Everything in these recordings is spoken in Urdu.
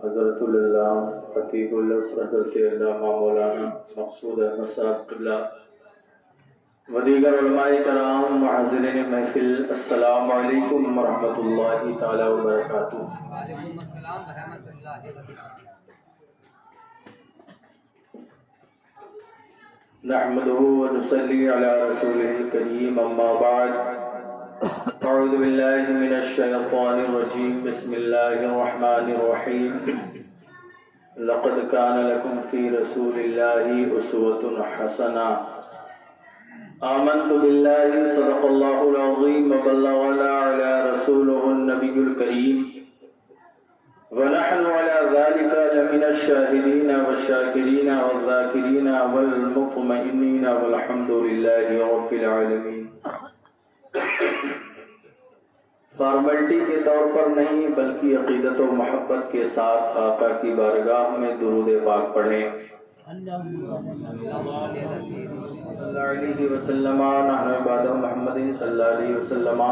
حضرت اللہ خطیب اللہ حضرت علامہ مولانا مقصود احمد صاحب قبلہ و دیگر علماء کرام معززین محفل، السلام علیکم ورحمۃ اللہ تعالی وبرکاتہ۔ وعلیکم السلام ورحمۃ اللہ وبرکاتہ۔ نحمده ونصلي على رسوله الكريم، اما بعد، اعوذ باللہ من الشیطان الرجیم، بسم اللہ الرحمن الرحیم۔ لقد كان لكم في رسول الله أسوة حسنة، آمنت بالله صدق الله العظيم وبلغنا على رسوله النبي الكريم، ونحن على ذلك لمن الشاهدين والشاكرين والذاكرين والمطمئنين والحمد لله رب العالمين۔ فارملٹی کے طور پر نہیں بلکہ عقیدت و محبت کے ساتھ آقا کی بارگاہ میں درود پاک پڑھیں۔ صلی اللہ علیہ وسلم، نحن عباد محمد صلی اللہ علیہ وسلم،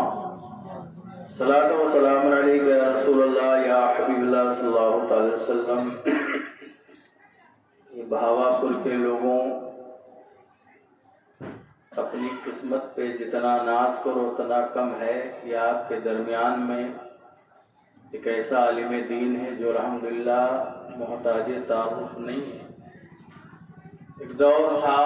صلاۃ و سلام علیک یا رسول اللہ یا حبیب اللہ صلی اللہ تعالی وسلم۔ یہ بہاوا پور کے لوگوں اپنی قسمت پہ جتنا ناز کرو اتنا کم ہے کہ آپ کے درمیان میں ایک ایسا عالم دین ہے جو الحمدللہ محتاج تعارف نہیں ہے۔ ایک دور تھا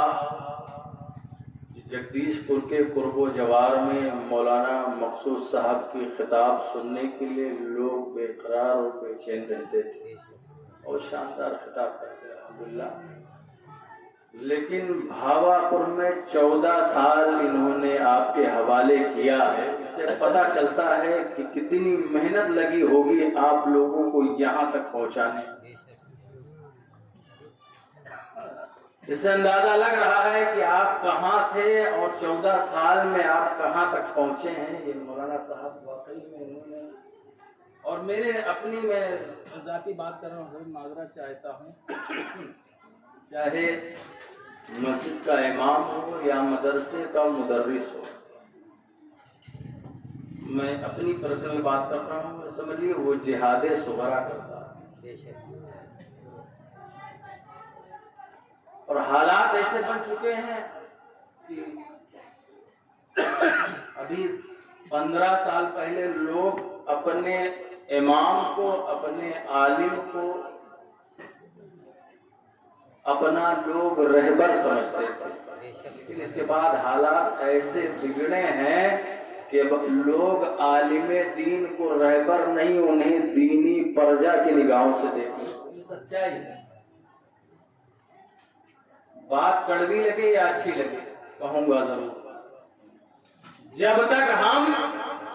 جگدیش پور کے قرب و جوار میں مولانا مقصود صاحب کی خطاب سننے کے لیے لوگ بے قرار اور بے چین رہتے تھے اور شاندار خطاب کرتے الحمدللہ، لیکن بھاواپور میں 14 سال انہوں نے آپ کے حوالے کیا ہے۔ اس سے پتہ چلتا ہے کہ کتنی محنت لگی ہوگی آپ لوگوں کو یہاں تک پہنچانے۔ اس سے اندازہ لگ رہا ہے کہ آپ کہاں تھے اور 14 سال میں آپ کہاں تک پہنچے ہیں۔ یہ مولانا صاحب واقعی میں انہوں نے، اور میرے اپنی میں ذاتی بات کر رہا ہوں، معذرت چاہتا ہوں، چاہے مسجد کا امام ہو یا مدرسے کا مدرس ہو، میں اپنی پرسنل بات کر رہا ہوں، سمجھیے وہ جہاد صغرا کرتا ہے، اور حالات ایسے بن چکے ہیں کہ ابھی 15 سال پہلے لوگ اپنے امام کو، اپنے عالم کو اپنا لوگ رہبر سمجھتے تھے، لیکن اس کے بعد حالات ایسے بگڑے ہیں کہ لوگ عالم دین کو رہبر نہیں، انہیں دینی پرجا کی نگاہوں سے دیکھتے۔ یہ سچائی ہے۔ بات کڑوی لگے یا اچھی لگے، کہوں گا ضرور، جب تک ہم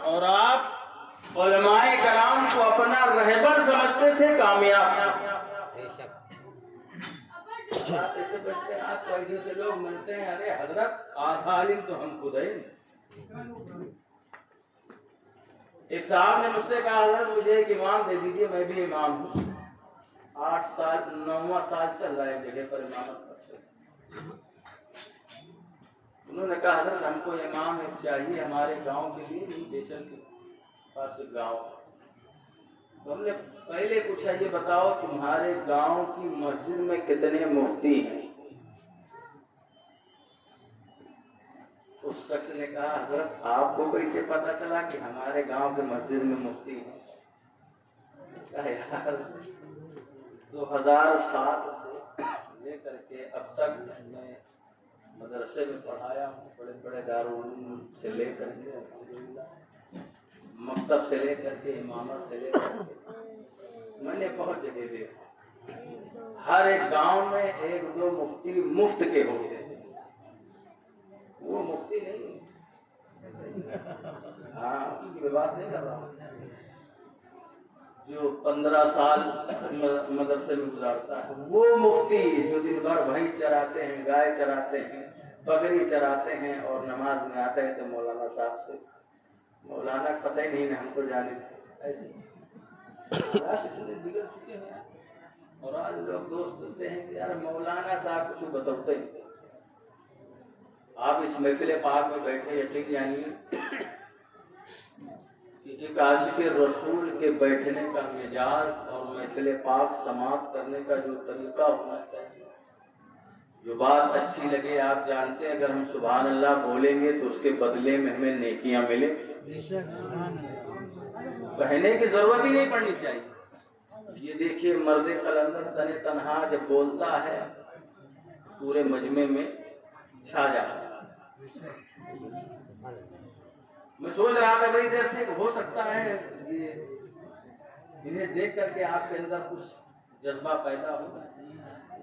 اور آپ علماء کرام کو اپنا رہبر سمجھتے تھے کامیاب۔ ایسے بچتے ہاتھ پیسے سے لوگ ملتے ہیں، ارے حضرت آدھا عالم تو ہم خود ہیں۔ ایک صاحب نے مجھ سے کہا حضرت مجھے ایک امام دے دیجیے، میں بھی امام ہوں، 8 سال 9واں سال چل رہا ہے جگہ پر امامت کرتے۔ انہوں نے کہا حضرت ہم کو امام ایک چاہیے ہمارے گاؤں کے لیے، نہیں بیچل کے پاس گاؤں۔ تو ہم نے پہلے پوچھا یہ بتاؤ تمہارے گاؤں کی مسجد میں کتنے مفتی ہیں؟ اس شخص نے کہا حضرت آپ کو کیسے پتا چلا کہ ہمارے گاؤں کے مسجد میں مفتی ہیں؟ کہا یار 2007 سے لے کر کے اب تک میں مدرسے میں پڑھایا ہوں، بڑے بڑے دارالعلوم سے لے کر کے الحمدللہ، مکتب سے لے کر کے امامت سے لے کر کے میں نے بہت جگہ دیکھا، ہر ایک گاؤں میں 1-2 مفتی مفت کے ہوتے ہیں، وہ مفتی نہیں، ہاں اس کی بات نہیں کر رہا ہوں، جو 15 سال مدرسے میں گزارتا ہے وہ مفتی، جو دن بھر بھینس چراتے ہیں، گائے چراتے ہیں، بکری چراتے ہیں، اور نماز میں آتے ہیں تو مولانا صاحب سے مولانا پتہ ہی نہیں ہم کو جانے ایسے بگڑ چکے ہیں۔ اور آج لوگ دوست بولتے ہیں کہ یار مولانا صاحب کچھ بتاتے ہیں۔ آپ اس محفل پاک میں بیٹھے یقین جانیے کہ ایک عاشق رسول کے بیٹھنے کا مزاج اور محفل پاک سماعت کرنے کا جو طریقہ ہونا چاہیے، جو بات اچھی لگے، آپ جانتے ہیں اگر ہم سبحان اللہ بولیں گے تو اس کے بدلے میں ہمیں نیکیاں ملے، کہنے کی ضرورت ہی نہیں پڑنی چاہیے۔ یہ دیکھیے مرد قلندر تن تنہا جب بولتا ہے پورے مجمع میں چھا جاتا ہے۔ میں سوچ رہا تھا بڑی دیر سے ہو سکتا ہے یہ انہیں دیکھ کر کے آپ کے اندر کچھ جذبہ پیدا ہو،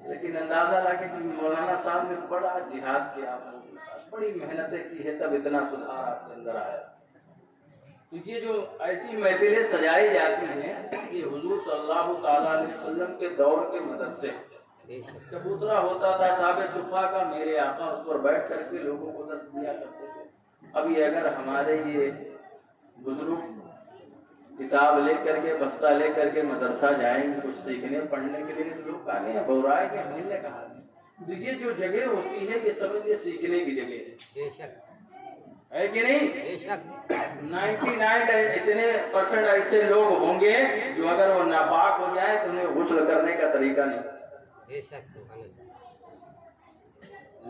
لیکن اندازہ لگے کہ مولانا صاحب نے بڑا جہاد کیا، بڑی محنتیں کی ہے، تب اتنا سدھار آپ کے اندر آیا۔ تو یہ جو ایسی محفلیں سجائی جاتی ہیں یہ حضور صلی اللہ تعالیٰ علیہ وسلم کے دور کے مدرسے، چبوترا ہوتا تھا صحابہ صفا کا، میرے آقا اس پر بیٹھ کر کے لوگوں کو درس دیا کرتے تھے۔ اب یہ اگر ہمارے یہ بزرگ کتاب لے کر کے بستہ لے کر کے مدرسہ جائیں گے کچھ سیکھنے پڑھنے کے لیے، تو لوگ کہاں گے بورائے کے ملنے کہا۔ تو یہ جو جگہ ہوتی ہے یہ سمجھے سیکھنے کی جگہ ہے کہ نہیں؟ 99 اتنے % ایسے لوگ ہوں گے جو اگر وہ ناپاک ہو جائے تو انہیں غسل کرنے کا طریقہ نہیں۔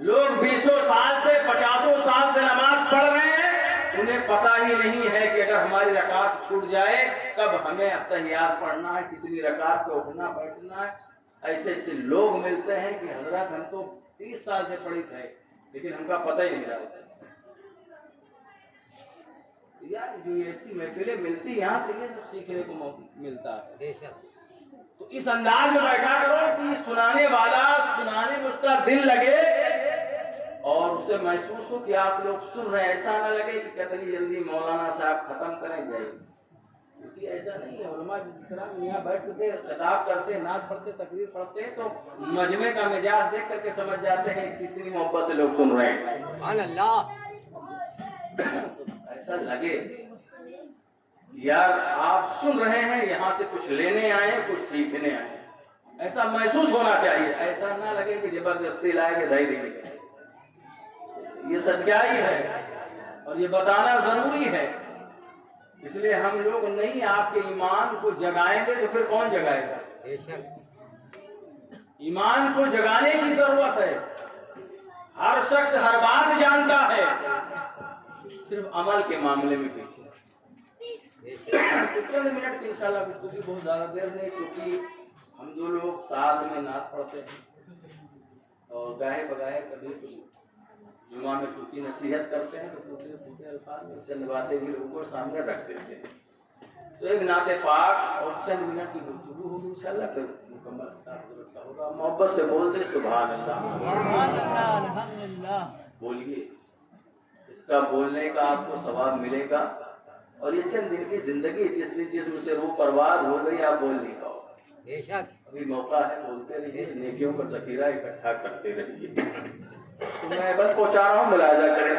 لوگ 20 سال سے 50 سال سے نماز پڑھ رہے ہیں، انہیں پتہ ہی نہیں ہے کہ اگر ہماری رکعت چھوٹ جائے کب ہمیں تحیات پڑھنا ہے، کتنی رکعت پہ اٹھنا بیٹھنا ہے۔ ایسے ایسے لوگ ملتے ہیں کہ حضرت ہم تو 30 سال سے پڑھی تھے لیکن ہم کا پتہ ہی نہیں رہتا۔ یار جو ایسی محفلیں ملتی یہاں سے یہ سب سیکھنے کو ملتا ہے۔ تو اس انداز میں بیٹھا کرو کہ سنانے والا سنانے میں اس کا دل لگے اور اسے محسوس ہو کہ آپ لوگ سن رہے ہیں، ایسا نہ لگے کہ کتنی جلدی مولانا صاحب ختم کریں جائے، کیونکہ ایسا نہیں ہے۔ علماء جس طرح یہاں بیٹھ کے خطاب کرتے، نعت پڑھتے، تقریر پڑھتے ہیں تو مجمع کا مزاج دیکھ کر کے سمجھ جاتے ہیں کہ کتنی محبت سے لوگ سن رہے ہیں۔ سبحان اللہ۔ ایسا لگے یار آپ سن رہے ہیں، یہاں سے کچھ لینے آئے، کچھ سیکھنے آئے، ایسا محسوس ہونا چاہیے۔ ایسا نہ لگے کہ زبردستی لائے کہ دہی دیں گے۔ یہ سچائی ہے اور یہ بتانا ضروری ہے، اس لیے ہم لوگ نہیں آپ کے ایمان کو جگائیں گے تو پھر کون جگائے گا؟ ایمان کو جگانے کی ضرورت ہے۔ ہر شخص ہر بات جانتا ہے، صرف عمل کے معاملے میں پیچھے۔ چند منٹ کی انشاءاللہ گفتگو بہت زیادہ دیر نہیں، کیونکہ ہم دو لوگ ساتھ میں نعت پڑھتے ہیں اور گاہے بگاہے کبھی کچھ جمعہ میں چھوٹی نصیحت کرتے ہیں تو پوٹے الفاظ میں چند باتیں بھی لوگوں کو سامنے رکھ دیتے ہیں۔ تو ایک نعت پاک اور چند منٹ کی گفتگو ہوگی انشاءاللہ، پھر مکمل خطاب ہوگا۔ محبت سے بول دے سبحان اللہ، الحمدللہ بولیے، اس کا بولنے کا آپ کو ثواب ملے گا۔ اور یہ چند دن کی زندگی جس میں سے روح پرواز ہو گئی آپ بول نہیں پاؤ، ابھی موقع ہے، بولتے رہیے، نیکیوں کا ذخیرہ اکٹھا کرتے رہیے۔ تو میں بس پہنچا رہا ہوں، ملاحظہ کریں۔